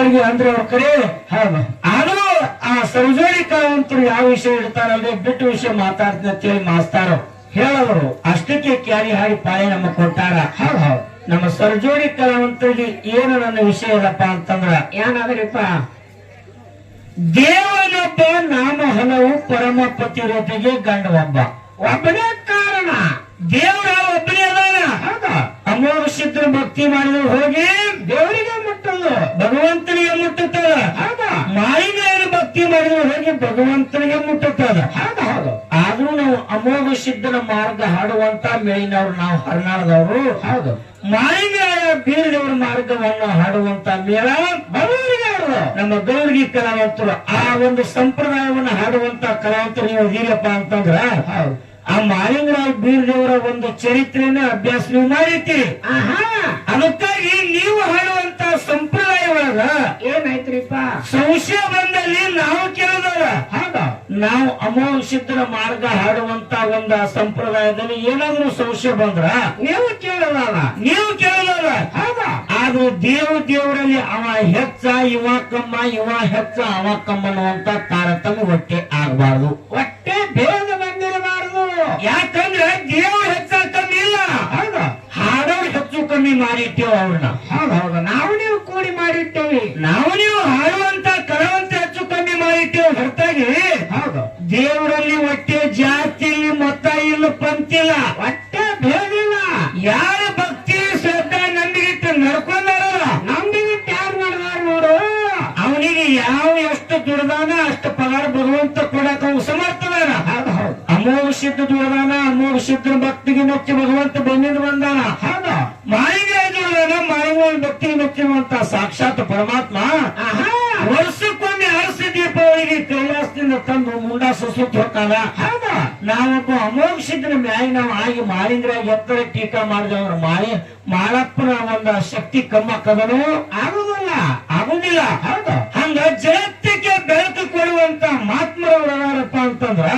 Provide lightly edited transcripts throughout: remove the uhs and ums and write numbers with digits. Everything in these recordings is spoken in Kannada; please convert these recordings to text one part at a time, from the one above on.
ಹಾಗೆ ಅಂದ್ರೆ ಅವ್ರ ಕರೆ ಹೌದು. ಆದ್ರೂ ಆ ಸರ್ಜೋಡಿ ಕಲಾವಂತರು ಯಾವ ವಿಷಯ ಇಡ್ತಾರಲ್ರಿ ಬಿಟ್ಟು ವಿಷಯ ಮಾತಾಡ್ತೀನಿ ಅಂತ ಹೇಳಿ ಮಾಸ್ತಾರ ಹೇಳೋರು ಅಷ್ಟಕ್ಕೆ ಕ್ಯಾರಿ ಹಾಡಿ ಪಾಳೆ ನಮಗ್ ಕೊಟ್ಟಾರ. ಹೌದು ಹೌದು. ನಮ್ಮ ಸರ್ಜೋಡಿ ಕಲಾವಂತರಿಗೆ ಏನು ನನ್ನ ವಿಷಯ ಇಲ್ಲಪ್ಪ ಅಂತಂದ್ರ ಏನಾದ್ರಿಪ್ಪ, ದೇವನೊಬ್ಬ ನಾಮ ಹಲವು ಪರಮ ಪತಿರೋತಿಗೆ ಗಂಡ ಒಬ್ಬನೇ ಕಾರಣ. ದೇವರ ಒಬ್ಬನೇ ಅದಾನ. ಹೌದಾ. ಅಮೋಘ ಸಿದ್ಧರ ಭಕ್ತಿ ಮಾಡಿದ್ರು ಹೋಗಿ ದೇವರಿಗೆ ಮುಟ್ಟಲ್ಲ, ಭಗವಂತನಿಗೆ ಮುಟ್ಟುತ್ತದ. ಹೌದಾ. ಮಾಯಿನ ಭಕ್ತಿ ಮಾಡಿದ್ರು ಹೋಗಿ ಭಗವಂತನಿಗೆ ಮುಟ್ಟುತ್ತದ. ಹೌದಾ ಹೌದು. ಆದ್ರೂ ನಾವು ಅಮೋಘ ಸಿದ್ಧರ ಮಾರ್ಗ ಹಾಡುವಂತ ಮೇಲಿನವ್ರು ನಾವು ಹರ್ನಾಳದವರು. ಹೌದು. ಮಾಯಿಗಾಯ ಬೀರದೇವರ ಮಾರ್ಗವನ್ನು ಹಾಡುವಂತ ಮೇಳ ಬಡವರಿಗೆ ಹಾಡುವ ನಮ್ಮ ಗೌರಿಗೆ ಕಲಾವಂತರು. ಆ ಒಂದು ಸಂಪ್ರದಾಯವನ್ನು ಹಾಡುವಂತ ಕಲಾವಂತರು ನೀವು ಇದೀರಪ್ಪ ಅಂತಂದ್ರ ಆ ಮಾಲಿಂಗರಾವ್ ಬೀರದೇವರ ಒಂದು ಚರಿತ್ರೆಯನ್ನ ಅಭ್ಯಾಸ ನೀವು ಮಾಡಿರ್ತೀರಿ. ಅದಕ್ಕಾಗಿ ನೀವು ಹಾಡುವಂತ ಸಂಪ್ರದಾಯ ಒಳಗ ಏನಾಯ್ತ್ರಿಪ್ಪ, ಸಂಶಯ ಬಂದಲ್ಲಿ ನಾವು ಕೇಳಿದವ. ನಾವು ಅಮೋಘ ಸಿದ್ಧರ ಮಾರ್ಗ ಹಾಡುವಂತ ಒಂದು ಸಂಪ್ರದಾಯದಲ್ಲಿ ಏನಾದ್ರೂ ಸಂಶಯ ಬಂದ್ರ ನೀವು ಕೇಳಲ್ಲ. ಆದ್ರೂ ದೇವರಲ್ಲಿ ಅವ ಹೆಚ್ಚ ಇವ ಕಮ್ಮ, ಇವ ಹೆಚ್ಚ ಅವ ಕಮ್ಮ ಅನ್ನುವಂತ ತಾರತಮ್ಯ ಹೊಟ್ಟೆ ಆಗ್ಬಾರ್ದು, ಹೊಟ್ಟೆ ಭೇದ ಬಂದಿರಬಾರದು. ಯಾಕಂದ್ರೆ ದೇವ್ರು ಹೆಚ್ಚ ಕಮ್ಮಿ ಇಲ್ಲ. ಹಾಡೋರು ಹೆಚ್ಚು ಕಮ್ಮಿ ಮಾಡಿಟ್ಟೇವ ಅವ್ರನ್ನ. ಹೌದು. ನಾವು ನೀವು ಕೂಡಿ ಮಾಡಿಟ್ಟೇವಿ. ನಾವು ನೀವು ಹಾಡುವಂತ ಕಲಾವಂತ ಹೆಚ್ಚು ಕಮ್ಮಿ ಮಾಡಿಟ್ಟೇವೆ ಹೊರತಾಗಿ ದೇವರಲ್ಲಿ ಹೊಟ್ಟೆ ಜಾತಿಯಲ್ಲಿ ಮೊತ್ತ ಇಲ್ಲ, ಪಂತಿಲ್ಲ, ಹೊಟ್ಟೆ ಭೇದಿಲ್ಲ. ಯಾರ ಭಕ್ತಿ ಶ್ರದ್ಧಾ ನಂಬಿಗಿಟ್ಟು ನಡ್ಕೊಂಡಾರಲ್ಲ, ನಂಬಿಗಿಟ್ಟು ಯಾರು ಮಾಡಿದಾರ ನೋಡು, ಅವನಿಗೆ ಯಾವ ಎಷ್ಟು ದುಡ್ದಾನ ಅಷ್ಟು ಪಗಾರ ಭಗವಂತ ಕೊಡಕ ಸಮರ್ಥದಾನ. ಅಮೋಘ ಸಿದ್ಧ ದುಡ್ದಾನ, ಅಮೋಘ ಸಿದ್ಧರ ಭಕ್ತಿಗೆ ಮೆಚ್ಚಿ ಭಗವಂತ ಬಂದಿದ್ದು ಬಂದಾನ. ಹೌದು. ಮಾಯಿಗೆ ದುಡ್ದಾನ, ಮಾಯಿಗೆ ಭಕ್ತಿಗೆ ಮೆಚ್ಚುವಂತ ಸಾಕ್ಷಾತ್ ಪರಮಾತ್ಮ ವರ್ಷಕ್ಕೊಮ್ಮೆ ಅರಸಿ ದೀಪಾವಳಿಗೆ ಕೈಲಾಸದಿಂದ ತಂದು ಮುಂಡ ಸುಸುತ್ತಿ ಹೋಗ್ತಾನ. ಹೌದಾ. ನಾವೊಬ್ಬ ಅಮೋಘ ಸಿದ್ಧನ ಮ್ಯಾಗಿ ನಾವು ಆಗಿ ಮಾಲಿಂಗರಾಗಿ ಎತ್ತರ ಟೀಕಾ ಮಾಡಿದವ್ರು ಮಾಳಪ್ಪನ ಒಂದು ಶಕ್ತಿ ಕಮ್ಮಕ್ಕದನು ಆಗುದಿಲ್ಲ. ಹೌದು. ಹಂಗ ಜಗತ್ತಿಗೆ ಬೆಳಕು ಕೊಡುವಂತ ಮಹಾತ್ಮರವ್ರು ಅದಾರಪ್ಪ ಅಂತಂದ್ರ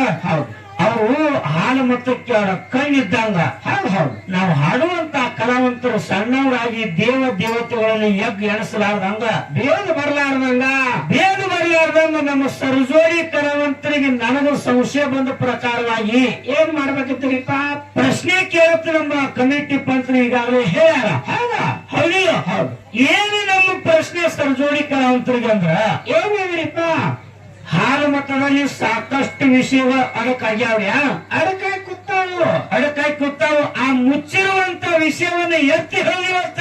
ಅವರು ಹಾಲು ಮತಕ್ಕೆ ಅವರ ಕಣ್ಣಿದ್ದಂಗ. ಹೌದು. ನಾವು ಹಾಡುವಂತ ಕಲಾವಂತರು ಸಣ್ಣವರಾಗಿ ದೇವತೆಗಳನ್ನು ಎಣಿಸಲಾರ್ದಂಗ ಭೇದ ಬರಲಾರ್ದಂಗ ನಮ್ಮ ಸರ್ಜೋಡಿ ಕಲಾವಂತರಿಗೆ ನನಗೂ ಸಂಶಯ ಬಂದ ಪ್ರಕಾರವಾಗಿ ಏನ್ ಮಾಡ್ಬೇಕಿತ್ರಿಪ್ಪ, ಪ್ರಶ್ನೆ ಕೇಳುತ್ತೆ ನಮ್ಮ ಕಮಿಟಿ ಪಂತ್ರ ಈಗಾಗಲೇ ಹೇಳ್ಯಾರ. ಹೌದಿಲ್ಲ? ಹೌದು. ಏನು ನಮ್ಮ ಪ್ರಶ್ನೆ ಸರ್ಜೋಡಿ ಕಲಾವಂತರಿಗೆ ಅಂದ್ರ ಏನಿದ್ರಿಪ್ಪ, ಹಾಲು ಮತದಲ್ಲಿ ಸಾಕಷ್ಟು ವಿಷಯಗಳು ಅಡಕಾಗ್ಯಾವ್ಯ, ಅಡಕಾಯಿ ಕೂತಾವು. ಆ ಮುಚ್ಚಿರುವಂತ ವಿಷಯವನ್ನ ಎತ್ತಿ ಹೇಳಿವತ್ತ.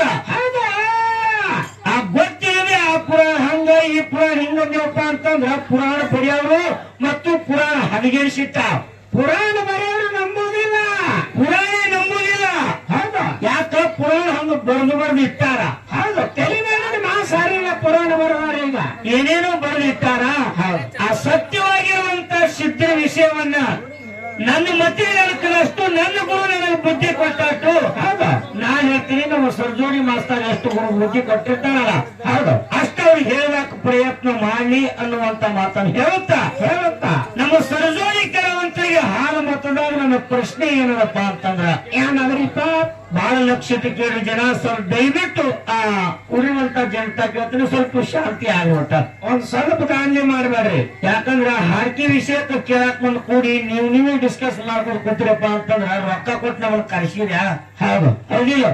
ಆ ಗೊತ್ತಿಲ್ಲದೆ ಆ ಪುರಾಣ ಹಂಗ ಈ ಪುರಾಣ ಹಿಂಗಪ್ಪ ಅಂತಂದ್ರ ಪುರಾಣ ಬರೆಯವರು ಮತ್ತು ಪುರಾಣ ಹದಗೆಡಿಸಿಟ್ಟ. ಪುರಾಣ ಬರೆಯವರು ನಂಬುದಿಲ್ಲ, ಪುರಾಣ ನಂಬುದಿಲ್ಲ. ಹೌದು. ಯಾಕ ಪುರಾಣ ಹಂಗ ಬರೆದು ಇಟ್ಟಾರ. ಹೌದು. ತೆಲಿನಲ್ಲಿ ಮಾಸಾರಿಲ್ಲ ಪುರಾಣ ಬರೋದಾರ ಈಗ ಏನೇನೋ ಬರೆದಿಟ್ಟಾರ. ಆ ಸತ್ಯವಾಗಿರುವಂತ ಸಿದ್ಧರ ವಿಷಯವನ್ನ ನನ್ನ ಮತಿಗೆ ಅಷ್ಟು ನನ್ನ ಗುರು ನನಗೆ ಬುದ್ಧಿ ಕೊಟ್ಟಷ್ಟು. ಹೌದಾ. ನಾನ್ ಹೇಳ್ತೀನಿ ನಮ್ಮ ಸರ್ಜೋಡಿ ಮಾಸ್ತಾರ ಎಷ್ಟು ಗುರು ಬುದ್ಧಿ ಕೊಟ್ಟಿರ್ತಾರಲ್ಲ, ಹೌದು, ಅಷ್ಟು ಅವ್ರಿಗೆ ಹೇಳಕ್ ಪ್ರಯತ್ನ ಮಾಡಿ ಅನ್ನುವಂತ ಮಾತನ್ನು ಹೇಳುತ್ತಾ ನಮ್ಮ ಸರ್ಜೋಡಿ ಕಲಾವಂತರಿಗೆ ಹಾಲು ಮತದಾಗ ನನ್ನ ಪ್ರಶ್ನೆ ಏನದಪ್ಪ ಅಂತಂದ್ರ ಏನಾದ್ರಿಪ್ಪ, ಬಹಳ ಲಕ್ಷಕ್ಕೆ ಕೇಳಿ ಜನ ಸ್ವಲ್ಪ ದಯವಿಟ್ಟು ಆ ಉಳಿಯುವಂತ ಜನತಾ ಕೇಳ್ತೀನಿ, ಸ್ವಲ್ಪ ಶಾಂತಿ ಆಗಿಬಿಟ್ಟ, ಒಂದ್ ಸ್ವಲ್ಪ ದಾಂಧಲೆ ಮಾಡಬೇಡ್ರಿ. ಯಾಕಂದ್ರ ಹಾಕಿ ವಿಷಯಕ್ಕೆ ಕೇಳಕ್ ಬಂದ್ ಕೂಡಿ ನೀವೇ ಡಿಸ್ಕಸ್ ಮಾಡ್ಕೊಂಡು ಕೂತಿರಪ್ಪ ಅಂತಂದ್ರ ರೊಕ್ಕ ಕೊಟ್ಟು ನಮ್ಮನ್ನ ಕರೆಸಿದ್ಯಾ. ಹೌದು. ಹೌದಿಲ್ಲ?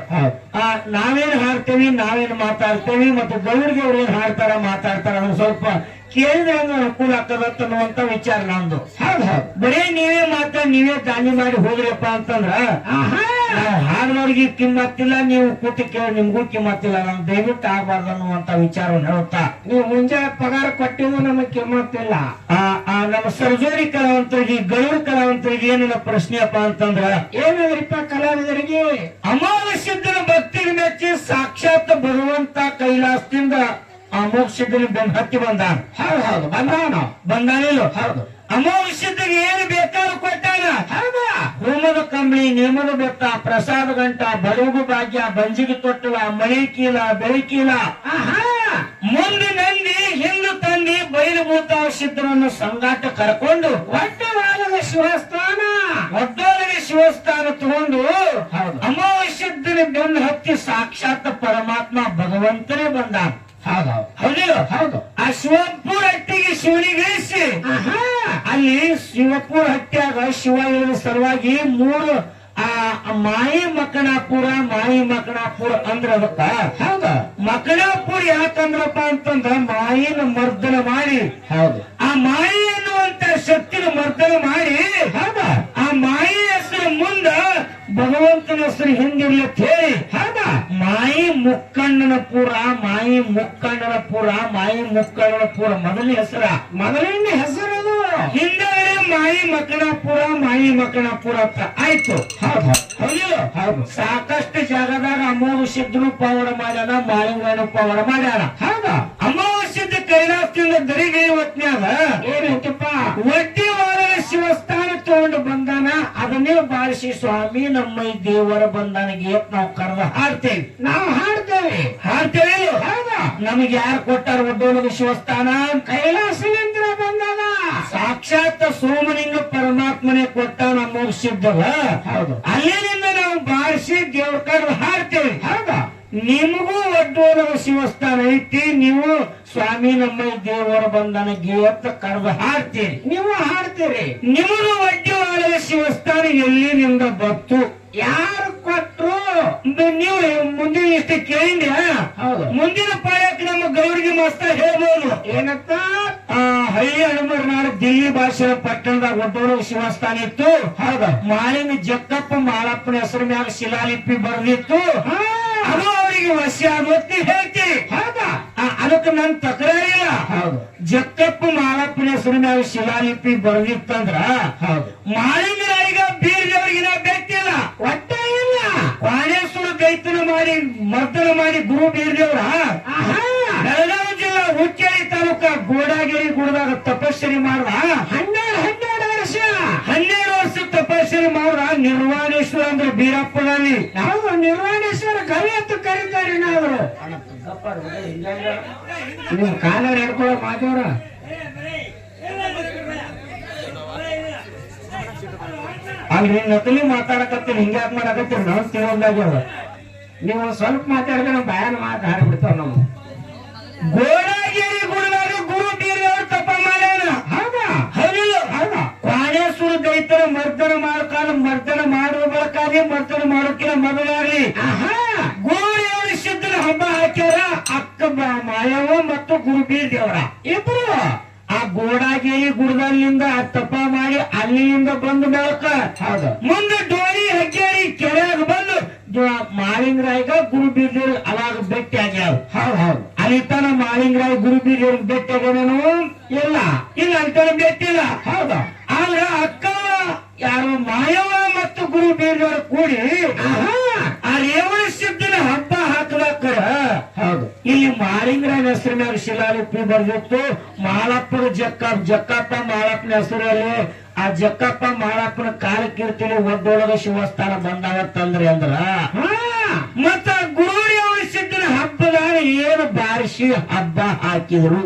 ನಾವೇನ್ ಹಾಡ್ತೇವಿ, ನಾವೇನ್ ಮಾತಾಡ್ತೇವಿ, ಮತ್ತೆ ಗೌರಿಗೆ ಅವ್ರು ಏನ್ ಹಾಡ್ತಾರ ಮಾತಾಡ್ತಾರ ಅದನ್ನ ಸ್ವಲ್ಪ ಕೇಳಿದ್ರೆ ಅನುಕೂಲ ಆಗ್ತದತ್ತ ಅನ್ನುವಂತ ವಿಚಾರ ನಂದು. ಹೌದು. ಬರೀ ನೀವೇ ಮಾತಾಡಿ ನೀವೇ ದಾನಿ ಮಾಡಿ ಹೋದ್ರಪ್ಪ ಅಂತಂದ್ರ ನಾವು ಹಾಡುವವ್ರಿಗೆ ಕಿಮ್ಮತ್ತಿಲ್ಲ, ನೀವು ಕೂತಿ ಕೇಳಿ ನಿಮ್ಗೂ ಕಿಮ್ಮತ್ತಿಲ್ಲ, ನಮ್ ದಯವಿಟ್ಟು ಆಗ್ಬಾರ್ದು ಅನ್ನುವಂತ ವಿಚಾರವನ್ನು ಹೇಳುತ್ತಾ, ನೀವು ಮುಂಜಾನೆ ಪಗಾರ ಕೊಟ್ಟಿದ್ದು ನಮಗ್ ಕಿಮ್ಮತ್ತಿಲ್ಲ. ನಮ್ಮ ಸರ್ಜೋಡಿ ಕಲಾವಂತರಿಗೆ ಗೌರ ಕಲಾವಂತರಿಗೆ ಏನಿಲ್ಲ ಪ್ರಶ್ನೆಯಪ್ಪ ಅಂತಂದ್ರ ಏನಾದ್ರಿಪ್ಪ, ಕಲಾವಿದರಿಗೆ ಅಮೋಘ ಸಿದ್ಧನ ಭಕ್ತಿಗೆ ಮೆಚ್ಚಿ ಸಾಕ್ಷಾತ್ ಭಗವಂತ ಕೈಲಾಸದಿಂದ ಅಮೋಘ ಸಿದ್ಧನಿಗೆ ಬೆನ್ ಹತ್ತಿ ಬಂದಾನ. ಹೌದು. ಬಂದಾನಿಲ್ಲ? ಹೌದು. ಅಮೋಘ ಸಿದ್ಧಗೆ ಏನು ಬೇಕಾದ್ರೂ ಕೊಟ್ಟಾನ. ಹೌದಾ. ಹೋಮದ ಕಂಬಳಿ, ನೇಮದ ಬೆತ್ತ, ಪ್ರಸಾದ ಗಂಟ, ಬಡಗು ಭಾಗ್ಯ, ಬಂಜಿಗೆ ತೊಟ್ಟಲ, ಮಳಿ ಕೀಲ, ಬೆಳಕೀಲ, ಮುಂದೆ ನಂದಿ ಹಿಂದು ತಂದಿ ಬಯಲುಭೂತ ಸಿದ್ಧರನ್ನು ಸಂಗಾಟ ಕರ್ಕೊಂಡು ಒಡ್ಡೊಳಗೆ ಶಿವಸ್ಥಾನ ತಗೊಂಡು ಅಮೋಘ ಸಿದ್ಧನ ಬೆನ್ನು ಹತ್ತಿ ಸಾಕ್ಷಾತ್ ಪರಮಾತ್ಮ ಭಗವಂತನೇ ಬಂದ. ಹೌದಿಲ್ಲ? ಹೌದು ಆ ಶಿವಪುರ ಹಟ್ಟಿಗೆ ಶಿವನಿಗೆ ಇಳಿಸಿ ಅಲ್ಲಿ ಶಿವಪುರ ಹಟ್ಟಿಯಾಗ ಶಿವ ಇಳಿದ ಸಲುವಾಗಿ ಮೂರು ಮಾಯಿ ಮಕಣಾಪುರ ಅಂದ್ರ ಅದಕ್ಕ ಹೌದ ಮಕಣಾಪುರ ಯಾಕಂದ್ರಪ್ಪ ಅಂತಂದ್ರ ಮಾಯಿನ ಮರ್ದನ ಮಾಡಿ ಹೌದು ಆ ಮಾಯಿ ಅನ್ನುವಂತ ಶಕ್ತಿನ ಮರ್ದನ ಮಾಡಿ ಹೌದ ಆ ಮಾಯಿ ಹೆಸರು ಮುಂದ ಭಗವಂತನ ಹೆಸರು ಹಿಂದಿರ್ಲತ್ ಹೇಳಿ ಹೌದ ಮಾಯಿ ಮುಕ್ಕಣ್ಣನಪುರ ಮೊದಲನೇ ಹೆಸರು ಹಿಂದೆ ಮಾಯಿ ಮಕಣಾಪುರ ಅಂತ ಆಯ್ತು ಹೌದು ಸಾಕಷ್ಟು ಜಾಗದಾಗ ಅಮಾವಾಸ್ಯದ್ರು ಪವಾಡ ಮಾಡ್ಯಾನ ಮಾಳಿಂಗನು ಪವಾಡ ಮಾಡ್ಯಾನ ಹೌದ ಅಮಾವಾಸ್ಯದ ಕೈಲಾಸದಿಂದ ದರಿಗೆ ಹೊತ್ನ್ಯಾಗ ಏನೈತಪ್ಪ ಒಡ್ಡಿ ವಾರದ ಶಿವಸ್ಥಾನ ತಗೊಂಡು ಬಂದಾನ ಅದನ್ನೇ ಬಾರಿಸಿ ಸ್ವಾಮಿ ನಮ್ಮ ಈ ದೇವರ ಬಂದಾನಿಗೆ ನಾವು ಕರೆದು ಹಾಡ್ತೇವೆ ಹೌದಾ ನಮಗೆ ಯಾರು ಕೊಟ್ಟಾರ ಒಡ್ಡೋಲಗ ಶಿವಸ್ಥಾನ ಕೈಲಾಸದಿಂದ ಬಂದಾನ ಸಾಕ್ಷಾತ್ ಸೋಮಲಿಂಗ ಪರಮಾತ್ಮನೇ ಕೊಟ್ಟ ನಮ್ಮ ಸಿದ್ಧವ ಹೌದು ಅಲ್ಲಿನಿಂದ ನಾವು ಬಾರಿಸಿ ದೇವ್ರ ಕರೆದು ಹಾಡ್ತೇವೆ ಹೌದಾ ನಿಮಗೂ ಒಡ್ಡೋಲಗ ಶಿವಸ್ಥಾನ ಐತಿ ನೀವು ಸ್ವಾಮಿ ನಮ್ಮ ದೇವರ ಬಂಧನಗೆ ಅಂತ ಕರೆದು ಹಾಡ್ತೀರಿ ನೀವು ಹಾಡ್ತೀರಿ ನಿಮಗೂ ಒಡ್ಡೋಲಗ ಶಿವಸ್ಥಾನ ಎಲ್ಲಿನಿಂದ ಬತ್ತು ಯಾರು ಕೊಟ್ರು ನೀವು ಮುಂದಿನ ಇಷ್ಟು ಕೇಳಿದ್ಯ ಮುಂದಿನ ಪಾಯಕ್ಕೆ ನಮ್ಮ ಗೌರಿಗೆ ಮಸ್ತ ಹೇಳ್ಬೋದು ಏನಂತ ಹಳ್ಳಿ ಹನುಮರನಾಡು ದಿಲ್ಲಿ ಭಾಷೆ ಪಟ್ಟಣದಾಗ ಒಡ್ಡೋಲಗ ಶಿವಸ್ಥಾನ ಇತ್ತು ಹೌದಾ ಮಾಳಿನ ಜಕ್ಕಪ್ಪ ಮಾಳಪ್ಪನ ಹೆಸರು ಮ್ಯಾಲ ಶಿಲಾಲಿಪಿ ಬರ್ದಿತ್ತು ಅದು ಅವರಿಗೆ ವಶ ಆಗೋತಿ ಹೇಳ್ತೀರಿ ಹೌದಾ ಅದಕ್ಕೆ ನನ್ ತಕರಾರಿಲ್ಲ ಹೌದು ಜಕ್ಕಪ್ಪ ಮಾಳಪ್ಪನ ಹೆಸರು ಮ್ಯಾಲ ಶಿಲಾಲಿಪಿ ಬರ್ದಿತ್ತಂದ್ರ ಹೌದು ಮಾಳಿಂಗರಾಯಿಗ ಬೀರ್ದವ್ರಿಗಿನ ಬೆಟ್ಟಿಲ್ಲ ಒಟ್ಟ ಇಲ್ಲ ಕಾಣೇಶ್ವರ ದೈತನ ಮಾಡಿ ಮರ್ದನ ಮಾಡಿ ಗುರು ಬೀರ್ದೇವ್ರ ಬೆಳಗಾವಿ ಜಿಲ್ಲಾ ಹುಕ್ಕೇರಿ ತಾಲೂಕ ಗೋಡಾಗಿರಿ ಗುಡದಾಗ ತಪಸ್ಸರಿ ಮಾಡ್ದ 12 ವರ್ಷ ತಪಸ್ಸರಿ ಮಾಡ್ದ ನಿರ್ವಾಣೇಶ್ವರ ಅಂದ್ರೆ ಬೀರಪ್ಪನಲ್ಲಿ ನಾವು ನಿರ್ವಾಣೇಶ್ವರ ಕವಿ ಅಂತ ಕರೀತಾರೆ ಏನಾದ್ರು ನಿಮ್ ಕಾಲ ಹೇಳ್ಕೊಳ್ಳೋ ಮಾತವ್ರ ಅಲ್ರಿ ನಕಲಿ ಮಾತಾಡಕತ್ತೀರಿ ಹಿಂಗ್ಯಾಕ್ ಮಾಡಕತ್ತೀರಿ ನಾವು ತಿಳೋದಾಗ್ಯಾವ ನೀವು ಸ್ವಲ್ಪ ಮಾತಾಡಿದ್ರೆ ನಾವು ಭಯಾನ ಮಾತು ಹಾಡ್ಬಿಡ್ತಾವ ನಾವು ಗೋಡಾಗಿರಿ ಗುಡದಾಗ ಗುರು ಬೀರವ್ರ ತಪ ಮಾಡ್ಯಾನ ಹೌದಾ ಹೌದಾ ಕಾಣೇಶ್ವರ ದೈತರ ಮರ್ದನ ಮಾಡುವ ಬಳಕಾಗಿ ಮರ್ದನ ಮಾಡೋಕಿನ ಮೊದಲಾಗ್ಲಿ ಗೋರಿಯವ್ರ ಸಿದ್ಧನ ಹಬ್ಬ ಹಾಕ್ಯಾರ ಅಕ್ಕ ಮಾಯವ್ವ ಮತ್ತು ಗುರು ಬೀರದೇವ್ರ ಇಬ್ರು ಆ ಗೋಡಾಗೇರಿ ಗುಡದಲ್ಲಿಂದ ತಪ ಮಾಡಿ ಅಲ್ಲಿಂದ ಬಂದು ಬೆಳಕ ಹೌದು ಮುಂದೆ ಡೋಳಿ ಹಗ್ಗೇರಿ ಕೆರೆಯಾಗ ಬಂದು ಮಾಳಿಂಗರಾಯಿಗ ಗುರು ಬೀರದೇವ್ರ ಅವಾಗ ಭೇಟಿ ಆಗ್ಯಾವ ಹೌದು ಅಲ್ಲಿ ತನ ಮಾಳಿಂಗರಾಯಿ ಗುರು ಬೀರದೇವ್ರ ಭೇಟಿ ಆಗ್ಯಾನೇನು ಇಲ್ಲ ಅಂತಾನೆ ಭೇಟಿ ಇಲ್ಲ ಹೌದಾ ಆದ್ರ ಅಕ್ಕ ಯಾರು ಮಾಯವ್ವ ಮತ್ತು ಗುರು ಬೀರದೇವ್ರ ಕೂಡಿ ಆ ರೇವಣ ಸಿದ್ಧನ ಹಬ್ಬ ಹಾಕ್ಲಾಕ ಹೌದು ಇಲ್ಲಿ ಮಾಳಿಂಗರಾಯನ ಹೆಸರು ಮ್ಯಾಗ ಶಿಲಾಲಿಪಿ ಬರ್ದಿತ್ತು ಮಾಳಪ್ಪನ ಜಕ್ಕಪ್ಪ ಮಾಳಪ್ಪನ ಹೆಸರಲ್ಲಿ ಆ ಜಕ್ಕಪ್ಪ ಮಾಳಪ್ಪನ ಕಾಲಕ್ಕಿರ್ತೀವಿ ಒಡ್ಡೋಳಗ ಶಿವಸ್ಥಾನ ಬಂದಾವತ್ತಂದ್ರಿ ಅಂದ್ರ ಮತ್ತ ಗುರುಡಿಯವರ ಸಿದ್ಧನ ಹಬ್ಬದಾಗ ಏನು ಬಾರಿಸಿ ಹಬ್ಬ ಹಾಕಿದ್ರು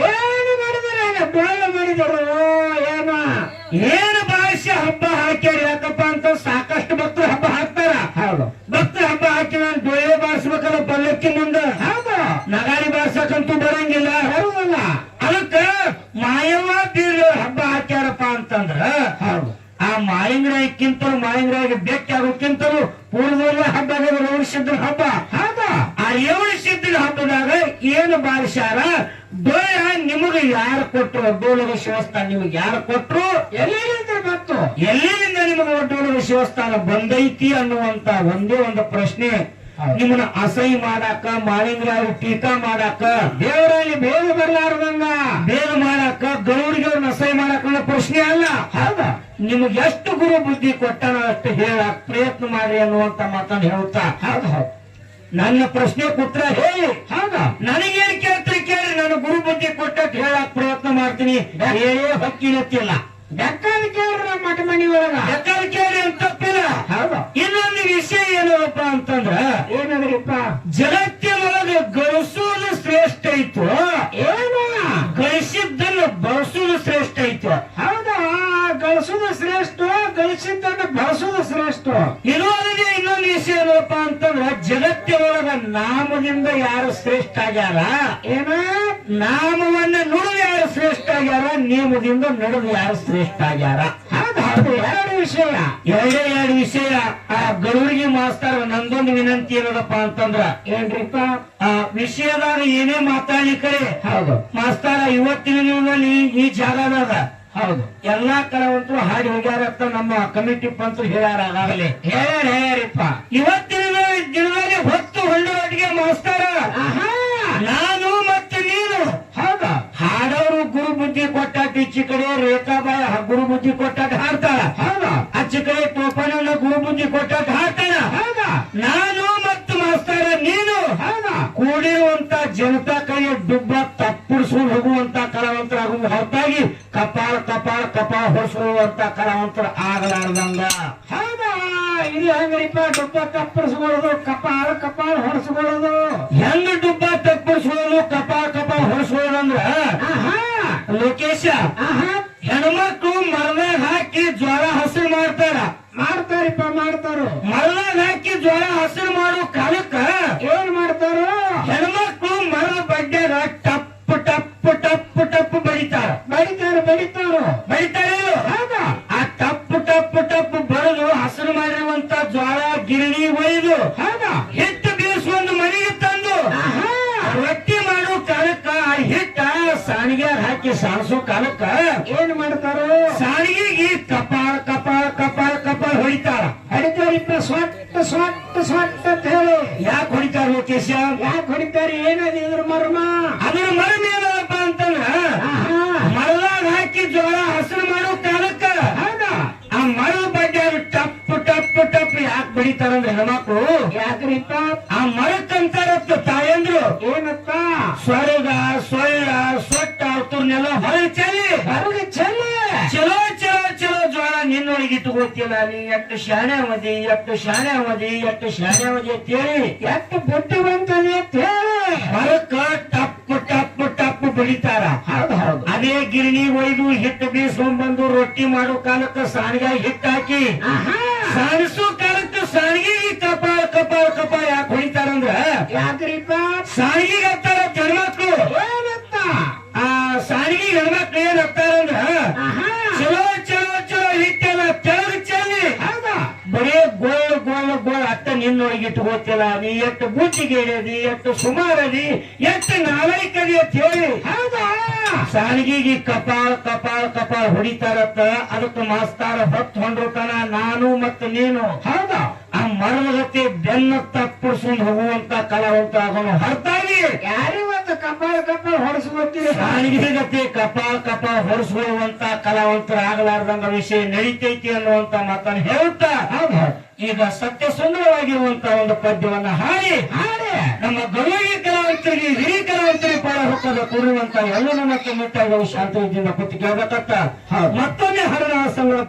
ಏನು ಮಾಡಿದರು ಏನು ಬಾರಿಸಿ ಹಬ್ಬ ಹಾಕ್ಯಾರ ಯಾಕಪ್ಪ ಅಂತ ಸಾಕಷ್ಟು ಭಕ್ತರು ಹಬ್ಬ ಹಾಕ್ತಾರ ಹೌದು ಭಕ್ತರು ಹಬ್ಬ ಹಾಕಿದ ಡೊಳ್ಳೆ ಬಾರಿಸ್ಬೇಕಲ್ಲ ಪಲ್ಲಕ್ಕಿ ಮುಂದೆ ಹೌದು ನಗಾರಿ ಬಾರ್ಸಕ್ಕಂತೂ ಬರಂಗಿಲ್ಲ ಬರುವಲ್ಲ ಅದಕ್ಕ ಮಾಯವ್ವ ಬೀರ ಹಬ್ಬ ಹಾಕ್ಯಾರಪ್ಪ ಅಂತಂದ್ರ ಹೌದು ಆ ಮಾಳಿಂಗರಾಯಿಗೆ ಭೇಟಿ ಆಗೋಕ್ಕಿಂತಲೂ ಪೂರ್ವದಲ್ಲೇ ಹಬ್ಬ ರೇವಣ ಸಿದ್ಧನ ಹಬ್ಬ ಹೌದಾ ಆ ರೇವಣ ಸಿದ್ಧನ ಹಬ್ಬದಾಗ ಏನು ಬಾರಿಸ್ಯಾರ ಡೊಳ್ಳ ನಿಮಗೆ ಯಾರು ಕೊಟ್ರು ಒಡ್ಡೋಲಗ ಶಿವಸ್ಥಾನ ನಿಮಗೆ ಯಾರು ಕೊಟ್ರು ಎಲ್ಲಿಂದ ನಿಮಗೆ ಒಡ್ಡೋಲಗ ಶಿವಸ್ಥಾನ ಬಂದೈತಿ ಅನ್ನುವಂತ ಒಂದೇ ಒಂದು ಪ್ರಶ್ನೆ ನಿಮ್ಮನ್ನ ಅಸಹ್ಯ ಮಾಡಾಕ ಮಾಳಿಂಗರಾಯ ಟೀಕಾ ಮಾಡಾಕ ದೇವರಲ್ಲಿ ಬೇಗ ಬರ್ಲಾರ್ದಂಗ ಬೇಗ ಮಾಡಾಕ ಗೌರಿಗೆ ಅವ್ರನ್ನ ಅಸಹ್ಯ ಮಾಡಾಕ ಅನ್ನೋ ಪ್ರಶ್ನೆ ಅಲ್ಲ ಹೌದಾ ನಿಮ್ಗೆ ಎಷ್ಟು ಗುರು ಬುದ್ಧಿ ಕೊಟ್ಟಾನ ಅಷ್ಟು ಹೇಳಾಕ ಪ್ರಯತ್ನ ಮಾಡಿ ಅನ್ನುವಂತ ಮಾತನ್ನ ಹೇಳ್ತಾ ಹೌದು ನನ್ನ ಪ್ರಶ್ನೆ ಉತ್ತರ ಹೇಳಿ ಹೌದಾ ನನಗೇನ್ ಕೇಳ್ತೀರಿ ಕೇಳಿ ನಾನು ಗುರು ಬುದ್ಧಿ ಕೊಟ್ಟಕ್ಕೆ ಹೇಳಕ್ ಪ್ರಯತ್ನ ಮಾಡ್ತೀನಿ ಹೇಳೋ ಹಕ್ಕಿನತ್ತಿಲ್ಲ ಬೆಕ್ಕದ ಕೇಳ್ರ ಮಠ ಮನಿ ಒಳಗ ಬೆಕ್ಕದ ಕೇಳಿ ಅಂತ ತಪ್ಪಿಲ್ಲ ಹೌದು ಇನ್ನೊಂದು ವಿಷಯ ಏನಪ್ಪ ಅಂತಂದ್ರ ಏನಂದ್ರಿಪ್ಪ ಜಗತ್ತಿನೊಳಗೆ ಗಳಿಸೋದು ಶ್ರೇಷ್ಠ ಐತು ಏನು ಗಳಿಸಿದ್ದನ್ನು ಬಳಸೋದು ಶ್ರೇಷ್ಠ ಐತು ಹೌದಾ ಗಳಿಸೋದು ಶ್ರೇಷ್ಠ ಗಳಿಸಿದ್ದನ್ನು ಬಳಸೋದು ಶ್ರೇಷ್ಠ ಇರೋದೇ ಇನ್ನೊಂದು ವಿಷಯ ಏನಪ್ಪ ಅಂತಂದ್ರ ಜಗತ್ತಿನೊಳಗ ನಾಮದಿಂದ ಯಾರು ಶ್ರೇಷ್ಠ ಆಗ್ಯಾರ ಏನ ನಾಮವನ್ನ ನುಡಿದು ಯಾರು ಶ್ರೇಷ್ಠ ಆಗ್ಯಾರ, ನಿಯಮದಿಂದ ನಡೆದು ಯಾರು ಶ್ರೇಷ್ಠ ಆಗ್ಯಾರ. ಹೌದು, ಎರಡು ವಿಷಯ. ಆ ಗರುಡಿಗೆ ಮಾಸ್ತರ್ ನಂದೊಂದು ವಿನಂತಿ ಏನದಪ್ಪ ಅಂತಂದ್ರ, ಏನ್ರಿಪ್ಪ, ಆ ವಿಷಯದಾಗ ಏನೇ ಮಾತಾಡ್ಲಿಕ್ಕರೆ ಹೌದು ಮಾಸ್ತಾರ ಇವತ್ತಿನ ದಿನದಲ್ಲಿ ಈ ಜಾಗದಾಗ ಹೌದು ಎಲ್ಲಾ ಕಲಾವಂತರು ಹಾಡಿ ಹೋಗ್ಯಾರ ಅಂತ ನಮ್ಮ ಕಮಿಟಿ ಪಂಚರು ಹೇಳ್ಯಾರ. ಆಗಲೇ ಹೇಳ್ಯಾರಿಪ್ಪ. ಇವತ್ತಿನ ದಿನದಲ್ಲಿ ಹೊತ್ತು ಹೊಂಡುವಟ್ಟಿಗೆ ಮಾಸ್ತಾರ ನಾನು ಮತ್ತೆ ನೀನು ಹೌದ ಹಾಡೋರು ಗುರು ಬುದ್ಧಿ ಕೊಟ್ಟಾಟ, ಈಚಿ ಕಡೆ ರೇಖಾಬಾಯಿ ಗುರು ಬುದ್ಧಿ ಕೊಟ್ಟಾಟ ಹಾಡ್ತಾಳ. ಹೌದ ಅಚ್ಚಿ ಕಡೆ ಟೋಪನ ಗುರು ಬುದ್ಧಿ ಕೊಟ್ಟಾಟ ಹಾಡ್ತಾಳ. ಹೌದ ನಾನು ಮತ್ತು ಮಾಸ್ತಾರ ನೀನು ಕೂಡಿರುವಂತ ಜನತಾ ಕೈಯ ಡುಬ್ಬ ತಪ್ಪಿಡಿಸ್ಕೊಂಡು ಹೋಗುವಂತ ಕಲಾವಂತರಾಗುವ ಹೊರತಾಗಿ ಕಪಾಳ ಕಪಾಳ ಕಪಾಳ ಹೊರಿಸುವಂತ ಕಲಾವಂತರು ಆಗಲಾರ್ದಂಗ. ಹೌದಾ, ಇದು ಹೆಂಗ್ರಿಪ್ಪ? ಡುಬ್ಬ ತಪ್ಪಿಡಿಸ್ಕೊಳ್ಳೋದು, ಕಪಾಳ ಕಪಾಳ ಹೊರಿಸ್ಕೊಳ್ಳೋದು. ಹೆಂಗ ಡುಬ್ಬ ತಪ್ಪಿಡಿಸ್ಕೊಳ್ಳೋದು, ಕಪಾಳ ಕಪಾಳ ಹೊರಿಸ್ಕೊಳ್ಳೋದಂದ್ರ ಲೋಕೇಶ, ಹೆಣ್ಮಕ್ಳು ಮರದಾಗ ಹಾಕಿ ಜ್ವರ ಹಸಿರು ಮಾಡ್ತಾರಿಪ್ಪ. ಮರದಾಗ ಹಾಕಿ ಜ್ವರ ಹಸಿರು ಮಾಡೋ ಕಾಲಕ್ಕ ಏನ್ ಮಾಡ್ತಾರೋ, ಹೆಣ್ಮಕ್ಳು ಮರದ ಬಡ್ಡ್ಯಾಗ ಟಪ್ ಟಪ್ ಟಪ್ ಟಪ್ ಬಡಿತಾರ. ಆ ಟಪ್ ಟಪ್ ಟಪ್ ಬಡದು ಹಸಿರು ಮಾಡಿರುವಂತ ಜ್ವಾಳ ಗಿರಣಿ ಒಯ್ದು ಹಿಟ್ಟು ಬೀಸುವ ಒಂದು ಮನೆಗೆ ತಂದು ರೊಟ್ಟಿ ಮಾಡೋ ಕಾಲಕ್ಕ ಆ ಹಿಟ್ಟ ಸಾಣಿಗೆ ಹಾಕಿ ಸಾಣಿಸೋ ಕಾಲಕ್ಕ ಏನ್ ಮಾಡ್ತಾರೋ, ಸಾಣಿಗೆಗೆ ಕಪಾಳ ಕಪಾಳ ಕಪಾಳ ಕಪಾಳ ಹೊಡಿತಾರಿಪ್ಪ. ಸ್ವಟ್ಟ ಅಂತ ಹೇಳಿ. ಯಾಕೆ ಹೊಡಿತಾರ ಲೋಕೇಶ? ಯಾಕೆ ಹೊಡಿತಾರೆ? ಏನದು ಇದ್ರ ಮರ್ಮ? ಅದ್ರ ಮರ್ಮ ಏನಪ್ಪ ಅಂತಂದ್ರ, ಮರದಾಗ ಹಾಕಿ ಜೋಳ ಹಸಿರು ಮಾಡೋ ಕಾಲಕ್ಕ ಆ ಮರದ ಬಗ್ಗೆ ಟಪ್ ಟಪ್ ಟಪ್ ಯಾಕೆ ಬಡಿತಾರಂದ್ರೆ ಹೆಣ್ಮಕ್ಳು, ಯಾಕ್ರಿಪ್ಪ? ಆ ಮರಕ್ಕಂತಾರತ್ತ ತಾಯಂದ್ರು ಏನತ್ತ, ಸ್ವರ್ಗ ಸೊಳ್ಳ ಸೊಟ್ಟ ಅವ್ರನ್ನೆಲ್ಲ ಹೊರಗೆ ಚೆಲ್ಲಿ ಚಲೋ ಚಲೋ ಚಲೋ ಜ್ವಾಳ ನಿನ್ನೊಳಗೆ ಇಟ್ಟುಕೊತಿಲ್ಲ. ನೀ ಎಷ್ಟು ಶಾಣೆ ಅವಧಿ ಅಂತೇಳಿ ಎಷ್ಟು ಬುದ್ಧಿ ಬಂತದೆ ಅಂತೇಳಿ ಮರಕ್ಕ ಟಪ್ ಟಪ್ ಟಪ್ ಬಡಿತಾರ. ಹೌದು ಅದೇ ಗಿರಣಿ ಒಯ್ದು ಹಿಟ್ಟು ಬೀಸ್ಕೊಂಡ್ ಬಂದು ರೊಟ್ಟಿ ಮಾಡೋ ಕಾಲಕ್ಕ ಸಾಣಿಗೆ ಹಿಟ್ಟು ಹಾಕಿ ಸಾಣಿಸೋ ಕಾಲಕ್ಕ ಸಾಣಿಗೆ ಕಪಾಳ ಕಪಾಳ ಕಪಾಳ ಯಾಕೆ ಹೊಡಿತಾರಂದ್ರ, ಯಾಕ್ರಿಪ್ಪ? ಸಾಣಿಗೆ ಹತ್ತಾರ ಹೆಣ್ಮಕ್ಳು ಏನತ್ತ, ಆ ಸಾಣಿಗೆ ಹೆಣ್ಮಕ್ಳು ಏನ್ ಹತ್ತಾರಂದ್ರ ಚಲೋ ಚಲೋ ಚಲೋ ಹಿಟ್ಟೆಲ್ಲ ತೆಳಗ ಚೆಲ್ಲಿ ಬರೇ ಗೋಳ್ ಅಟ್ಟ ನಿನ್ನೊಳಗೆ ಇಟ್ಟುಕೋತಿಲ್ಲ. ನೀ ಎಷ್ಟು ಬುದ್ಧಿಗೇಳದಿ, ಎಷ್ಟು ಸುಮಾರದಿ, ಎಷ್ಟು ನಾಲೈಕದಿ ಅಂತ ಹೇಳಿ ಸಾಣಿಗೆಗೆ ಕಪಾಳ ಕಪಾಳ ಕಪಾಳ ಹೊಡಿತಾರತ್ತ. ಅದಕ್ಕೆ ಮಾಸ್ತಾರ ಹೊತ್ತು ಹೊಂಡಿರ್ತಾನ ನಾನು ಮತ್ತು ನೀನು. ಹೌದಾ, ಆ ಮರದ ಗತಿ ಬೆನ್ನ ತಪ್ಪಿಸ್ಕೊಂಡು ಹೋಗುವಂತ ಕಲಾವಂತ ಆಗೋನು ಹೊರತಾಗಿ ಯಾರಿವತ್ತು ಕಪಾಳ ಕಪಾಳ ಹೊಡೆಸ್ಕೊತೀವಿ. ಸಾಣಿಗೆ ಗತಿ ಕಪಾಳ ಕಪಾಳ ಹೊಡೆಸ್ಕೊಳ್ಳುವಂತ ಕಲಾವಂತರು ಆಗಲಾರ್ದಂಗ ವಿಷಯ ನಡೀತೈತಿ ಅನ್ನುವಂತ ಮಾತನ್ನು ಹೇಳ್ತಾ ಈಗ ಸತ್ಯ ಸುಂದರವಾಗಿರುವಂತ ಒಂದು ಪದ್ಯವನ್ನ ಹಾಡಿ ನಮ್ಮ ಗರುಡಿ ಕಲಾವಂತರಿಗೆ ಹಿರಿಯ ಕಲಾವಂತರಿಗೆ ಪಾಡ ಹೊಕ್ಕದ ಕೂರುವಂತ ಎಲ್ಲ ನಮ್ಮ ಮುಟ್ಟಾಗುವ ಶಾಂತಿಯಿಂದ ಕುತ್ತಿಗೆ ಮತ್ತೊಮ್ಮೆ ಹರಣ ಸಂಗ್ರಹ